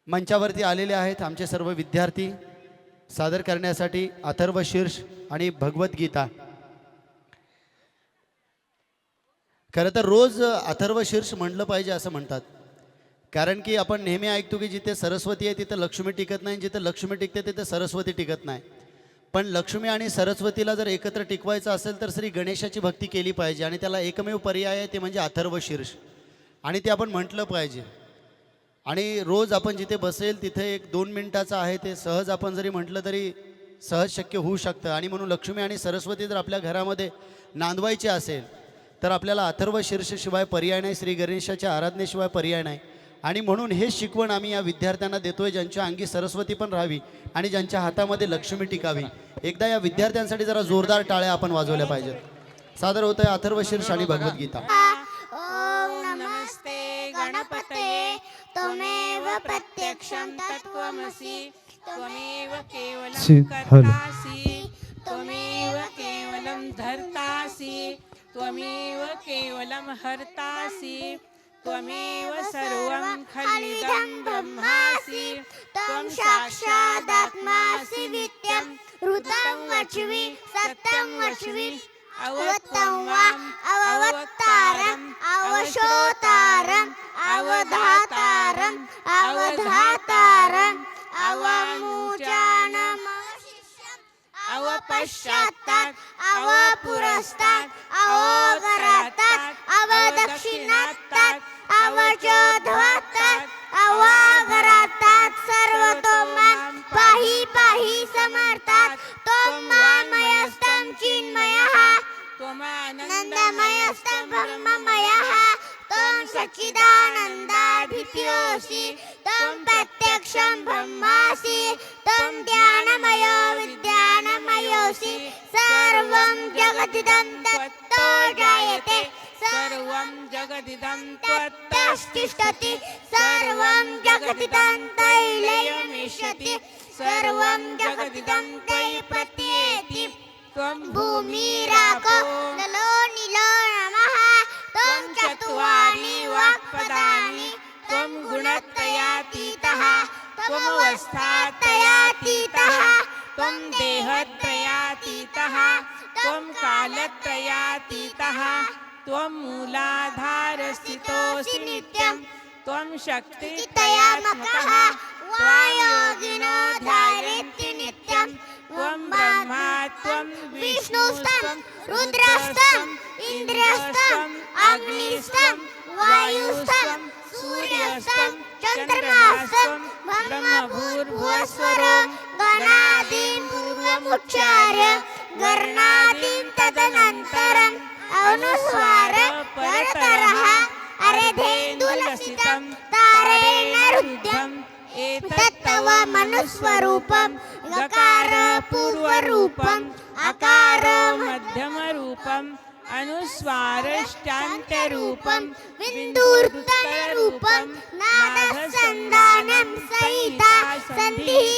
मंचावरती आलेले आहेत आमचे सर्व विद्यार्थी सादर करण्यासाठी अथर्व शीर्ष आणि भगवद्गीता। खरं तर रोज अथर्व शीर्ष म्हटलं पाहिजे असं म्हणतात, कारण की आपण नेहमी ऐकतो की जिथे सरस्वती आहे तिथे लक्ष्मी टिकत नाही, जिथे लक्ष्मी टिकते तिथे सरस्वती टिकत नाही। पण लक्ष्मी आणि सरस्वतीला जर एकत्र टिकवायचं असेल तर श्री गणेशाची भक्ती केली पाहिजे आणि त्याला एकमेव पर्याय आहे ते म्हणजे अथर्व शीर्ष, आणि ते आपण म्हटलं पाहिजे। आणि रोज आपण जिथे बसेल तिथे एक 2 मिनिटाचं आहे ते सहज आपण जरी म्हटलं तरी सहज शक्य होऊ शकतं। आणि म्हणून लक्ष्मी आणि सरस्वती जर आपल्या घरामध्ये नांदवायची असेल तर आपल्याला अथर्व शीर्षशिवाय पर्याय नाही, श्री गणेशाच्या आराधनेशिवाय पर्याय नाही। आणि म्हणून हे शिकवण आम्ही या विद्यार्थ्यांना देतोय ज्यांच्या अंगी सरस्वती पण राहावी आणि ज्यांच्या हातामध्ये लक्ष्मी टिकावी। एकदा या विद्यार्थ्यांसाठी जरा जोरदार टाळ्या आपण वाजवल्या पाहिजेत। सादर होतंय अथर्व शीर्ष आणि भगवद्गीता। ओम नमस्ते गणपतये त्वमेव प्रत्यक्षं तत्त्वमसि त्वमेव केवलं कर्तासि त्वमेव केवलं धर्तासि त्वमेव केवलं हर्तासि त्वमेव सर्वं खलिदं ब्रह्मासि त्वं साक्षादात्मासि नित्यं ऋतं वच्मि सत्यं वच्मि अवक्तं वाम अवक्तारम् अवशोतारम् अवधातारम् अवधातारम् अवमूचानम् अवपश्चात्तात् अवपुरस्तात् अवगरात्तात् अवदक्षिणात्तात् अवचोध्वात्तात् अवागरात्तात् सर्वतोमां पाहि पाहि समर्थात् त्वं मामयस्तं चिन्मयः त्वमानन्दमयस्तं ब्रह्ममयः त्वं सच्चिदानन्दाधिपयोऽसि त्वं प्रत्यक्षं ब्रह्मासि त्वं ज्ञानमयो विज्ञानमयोऽसि सर्वं जगदिदं तत्तो जायते सर्वं जगदिदं त्वत्तस्तिष्ठति सर्वं जगदिदं तैलयमिष्यति सर्वं जगदिदं तै प्रत्येति त्वं भूमिराको नलो नीलो नमः त्वं चत्वारि वाक्पदानि त्वं गुणत्रयातीतः त्वमवस्थात्रयातीतः त्वं देहत्रयातीतः त्वं कालत्रयातीतः त्वं मूलाधारस्थितोऽसि नित्यं त्वं शक्तित्रयात्मकः वायोगिनो ध्यायेत्ति नित्यं त्वं ब्रह्मा त्वं विष्णुस्तं रुद्रस्तं इन्द्रस्तं अग्निस्तं वायुस्तं सूर्यस्तं चन्द्रमास्तं ब्रह्मभूर्भुवस्वरो गणादीन् पूर्वमुच्चार्य गणादीन् तदनन्तरम् अनुस्वार परतरः अरेधेन्दुलसितं तारेण रुद्धम् एतत्तव मनुस्वरूपं गकार पूर्वरूपम् अकार मध्यमरूपम् अनुस्वारष्टान्त्यरूपं बिन्दूत्तररूपं नादसन्धानं सहिता सन्धिः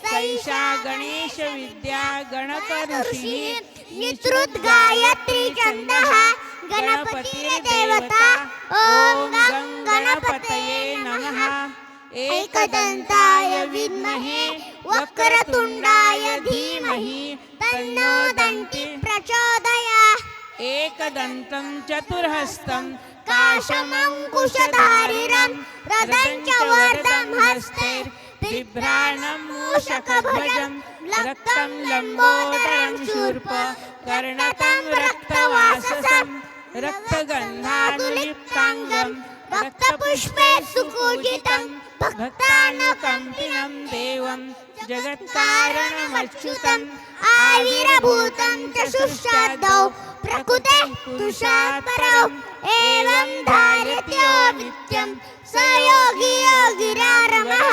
सैषा गणेशविद्या गणकऋषिः निसृत गायत्री छन्दः गणपतिर्देवता ॐ गं गणपतये नमः। एकदन्ताय विद्महे वक्रतुण्डाय धीमहि तन्नो दन्ति प्रचोदयात्। एकदन्तं चतुर्हस्तं काशमङ्कुशधारिणं रदं च वरदं हस्ते बिभ्राणं मूषकभुजं रक्तं लम्बोदरं शूर्प कर्णकं रक्तवाससं रक्तगन्धानुलिप्ताङ्गं रक्तपुष्पे सुपूजितं भक्तानुकम्पिनं देवं जगत्कारणमच्युतम् आविर्भूतं च सुषादौ प्रकृते पुरुषात् परौ एवं धारयत्यो नित्यं स योगी योगिरारमः।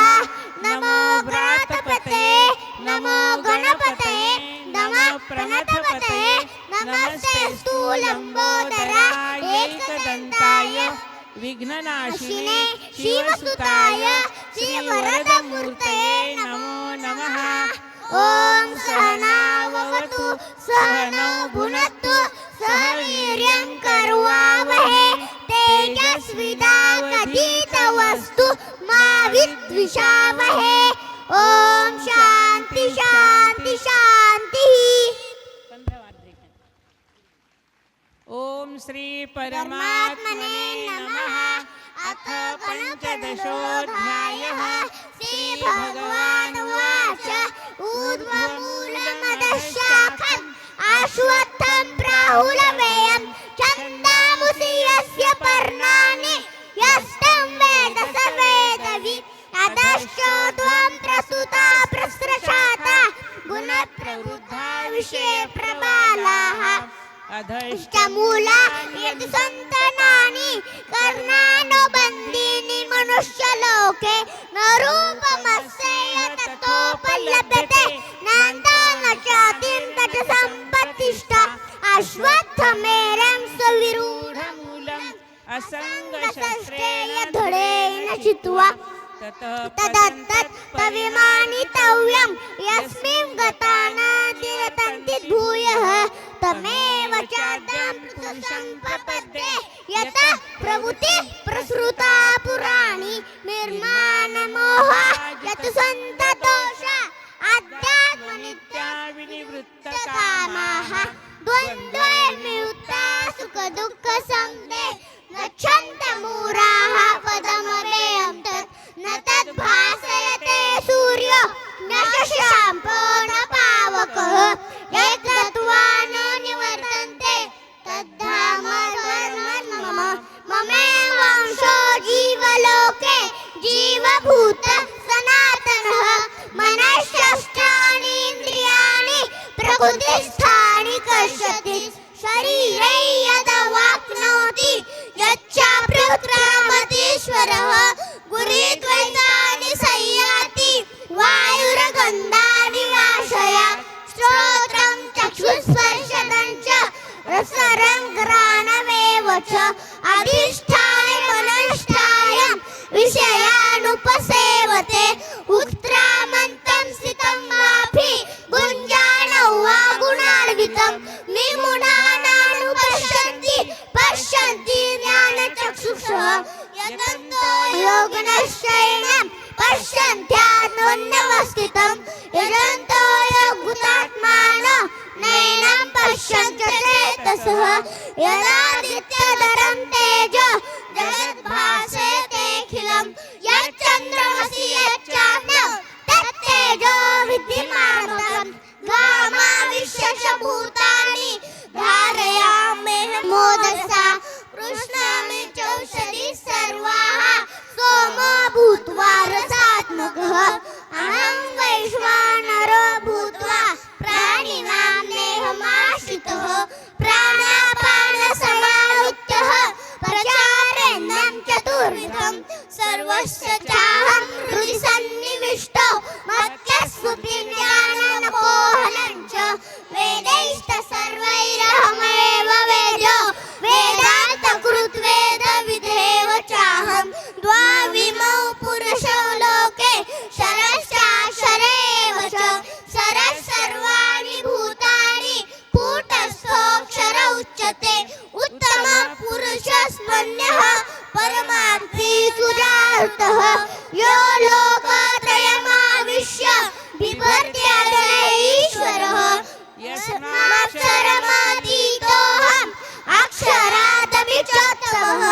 नमो व्रातपते नमो गणपते नमः प्रणतपते नमस्ते स्थूलम्बोदराय एकदन्ताय विघ्ननाशिने शिवसुताय श्रीवरदमूर्तये नमो नमः। ॐ सहनाववतु सहनौ भुनक्तु सह वीर्यं करवावहे तेजस्विनावधीतमस्तु मा विद्विषावहे। ओम शांति शांति शांति। ओम श्री परमात्मने नमः। अथ पंचदशोऽध्यायः। श्रीभगवानुवाच ऊर्ध्वमूलमधः शाखम् अश्वत्थं प्राहुलमेयं छन्दांसि यस्य पर्णानि यस्तं वेद स वेदवित्। अधश्चोर्ध्वं प्रसुता प्रसृशाता गुणप्रवृद्धा विषयप्रबालाः। अधश्च मूला यदि सन्तनानि कर्णानुबन्धीनि मनुष्यलोके न रूपमस्यैव ततोपलभ्यते नान्तो न चातिं न च सम्पत्तिष्ठा। अश्वत्थमेरं सुविरूढमूलम् असङ्गशस्त्रेण दृढेन चित्वा तदत्तत् पविमानितव्यं यस्मिन् गता न तिरतन्ति भूयः तमेव चाद्यं पुरुषं प्रपद्ये यतः प्रवृत्तिः प्रसृता पुराणी निर्माणमोहा यत् सन्ततोष अध्यात्मनित्या विनिवृत्तकामाः। द्वन्द्वैर्निवृत्ता सुखदुःखसंज्ञे गच्छन्तमूढाः पदमव्ययं तत् न तद्भासयते सूर्यो न शशाङ्को न पावकः यद्गत्वा न निवर्तन्ते तद्धाम मम। ममेवांशो जीवलोके जीवभूतः सनातनः। मनश्चष्टानीन्द्रियाणि प्रकृतिस्थानि कर्षति शरीरे यदवाप्नोति यच्चाप्युत्क्रामतीश्वरः गुरुद्वैतानि संयाति वायुर्गन्धानि वाशया श्रोत्रं चक्षुस्पर्शनं च रसनं घ्राणमेव च अधिष्ठाय मनष्ठाय विषयानुपसेवते उत्क्रामन्तं स्थितं वापि गुञ्जानं वा गुणान्वितं विमुढानानुपश्यन्ति पश्यन्ति ज्ञानचक्षुषः यतन्तो योगिनश्चैनं पश्यन्त्यात्मन्यवस्थितं यजन्तो योगभूतात्मानो नैनं पश्यन्त्य चेतसः यदादित्यधरं तेजो जगद्भासयतेऽखिलं यच्चन्द्रमसि यच्चाग्नौ तत्तेजो विद्यमानम् गामाविश्य च भूतानि धारयाम्यहं मोदसा कृष्णामि चौषधि सर्वाः सोमो भूत्वा रसात्मकः अहं वैश्वानरो भूत्वा प्राणिनां देहमाश्रितः प्राणापानसमायुक्तः प्रचारेन्नं चतुर्विधं सर्वस्य चाहं हृदि सन्निविष्टो मत्स्वज्ञानमपोहनं च वेदैश्च सर्वैरहमेव वेदो वेदान्तकृत् वेदविदेव चाहं द्वाविमौ पुरुषौ लोके शरश्चाक्षरेव च शरः सर्वाणि भूतानि कूटस्थोऽक्षर उच्यते उत्तमः पुरुषस्मन्यः परमार्थी सुजातः यो लोकत्रयमाविश्य बिभर्त्यादय ईश्वरः यस्माक्षरमतीतोऽहम् अक्षरादपि चोत्तमः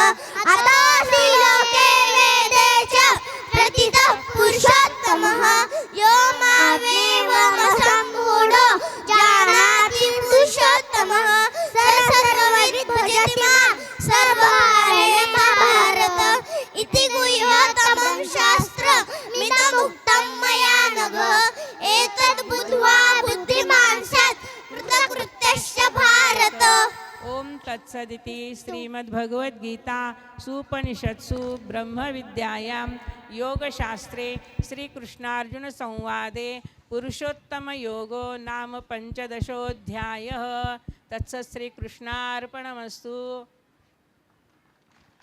अतोऽस्मि लोके वेदे च प्रतितः पुरुषोत्तमः यो मामेवमसम्मूढो जानाति पुरुषोत्तमः सर्वविद् भजति मां सर्वहारेण महाभारत इति गुह्यतमं शास्त्रमिदमुक्तं मया नघ एतद् बुद्ध्वा बुद्धिमान् स्यात् कृतकृत्यश्च भारत। ओम तत्सदिति श्रीमद्भगवद्गीता सुपनिषत्सु ब्रह्मविद्यायां योगशास्त्रे श्रीकृष्णार्जुन संवादे पुरुषोत्तमयोगो नाम पंचदशोऽध्यायः। तत्सत् श्रीकृष्णार्पणमस्तु।